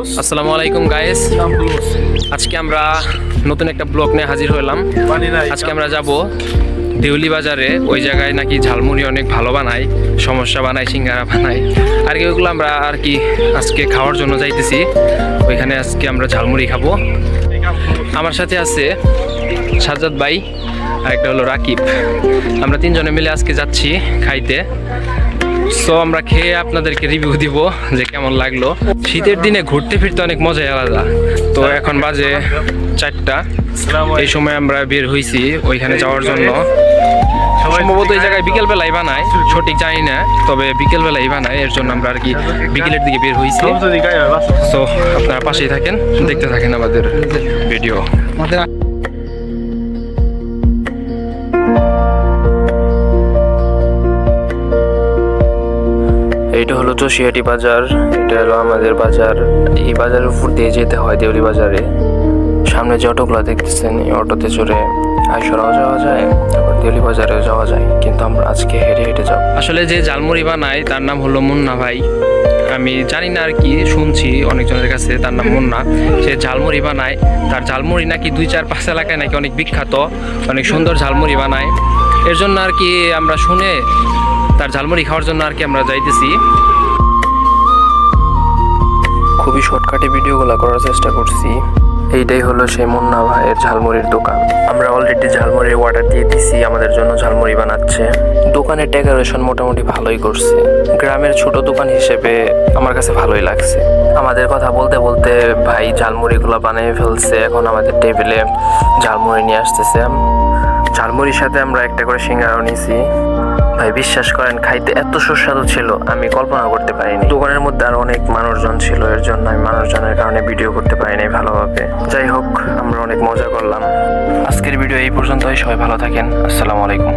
আসসালামু আলাইকুম গাইস, আজকে আমরা নতুন একটা ব্লগ নিয়ে হাজির হলাম। আজকে আমরা যাব দেউলি বাজারে। ওই জায়গায় নাকি ঝালমুড়ি অনেক ভালো বানায়, সমস্যা বানায়, সিঙ্গারা বানায় আর কি। ওইগুলো আমরা আর কি আজকে খাওয়ার জন্য যাইতেছি। ওইখানে আজকে আমরা ঝালমুড়ি খাবো। আমার সাথে আছে সাজ্জাদ ভাই আর একটা হলো রাকিব। আমরা তিনজনে মিলে আজকে যাচ্ছি খাইতে। সো আমরা খেয়ে আপনাদেরকে রিভিউ দিব যে কেমন লাগলো। শীতের দিনে ঘুরতে ফিরতে অনেক মজাই আলাদা। তো এখন বাজে 4টা, এই সময় আমরা বের হইছি ওইখানে যাওয়ার জন্য। সম্ভবত এই জায়গায় বিকেলবেলায় বানায়, সঠিক জানি না, তবে বিকেলবেলায় বানায়। এর জন্য আমরা আর কি বিকেলের দিকে বের হইছি। সো আপনারা পাশেই থাকেন, দেখতে থাকেন আমাদের ভিডিও। এইটা হলো চশিয়াটি বাজার, এটা হলো আমাদের বাজার। এই বাজারের উপর দিয়ে যেতে হয় দেউলি বাজারে। সামনে যে অটোগুলো দেখতেছেন, এই অটোতে চড়ে আইসরাও যাওয়া যায়, তারপর দেউলি বাজারেও যাওয়া যায়, কিন্তু আমরা আজকে হেঁটে হেঁটে যাব। আসলে যে ঝালমুড়ি বানায় তার নাম হলো মুন্না ভাই। আমি জানি না আর কি, শুনছি অনেকজনের কাছে তার নাম মুন্না। সে ঝালমুড়ি বানায়, তার ঝালমুড়ি নাকি 2-4-5 এলাকায় নাকি অনেক বিখ্যাত, অনেক সুন্দর ঝালমুড়ি বানায়। এর জন্য আর কি আমরা শুনে তার ঝালমুড়ি খাওয়ার জন্য আর কি আমরা যাইতেছি। খুবই শর্টকাটে ভিডিওগুলো করার চেষ্টা করছি। এইটাই হলো সেই মুন্না ভাইয়ের ঝালমুড়ির দোকান। আমরা অলরেডি ঝালমুড়ির অর্ডার দিয়ে দিছি, আমাদের জন্য ঝালমুড়ি বানাচ্ছে। দোকানের ডেকোরেশন মোটামুটি ভালোই করছে। গ্রামের ছোট দোকান হিসেবে আমার কাছে ভালোই লাগছে। আমাদের কথা বলতে বলতে ভাই ঝালমুড়িগুলো বানিয়ে ফেলছে। এখন আমাদের টেবিলে ঝালমুড়ি নিয়ে আসতেছে। ঝালমুড়ির সাথে আমরা একটা করে সিঙ্গারাও নিয়েছি। ভাই বিশ্বাস করেন, খাইতে এত সুস্বাদু ছিল আমি কল্পনা করতে পারিনি। দোকানের মধ্যে আর অনেক মানুষজন ছিল, এর জন্য আমি মানুষজনের কারণে ভিডিও করতে পারিনি ভালোভাবে। যাই হোক, আমরা অনেক মজা করলাম। আজকের ভিডিও এই পর্যন্তই। সবাই ভালো থাকেন। আসসালামু আলাইকুম।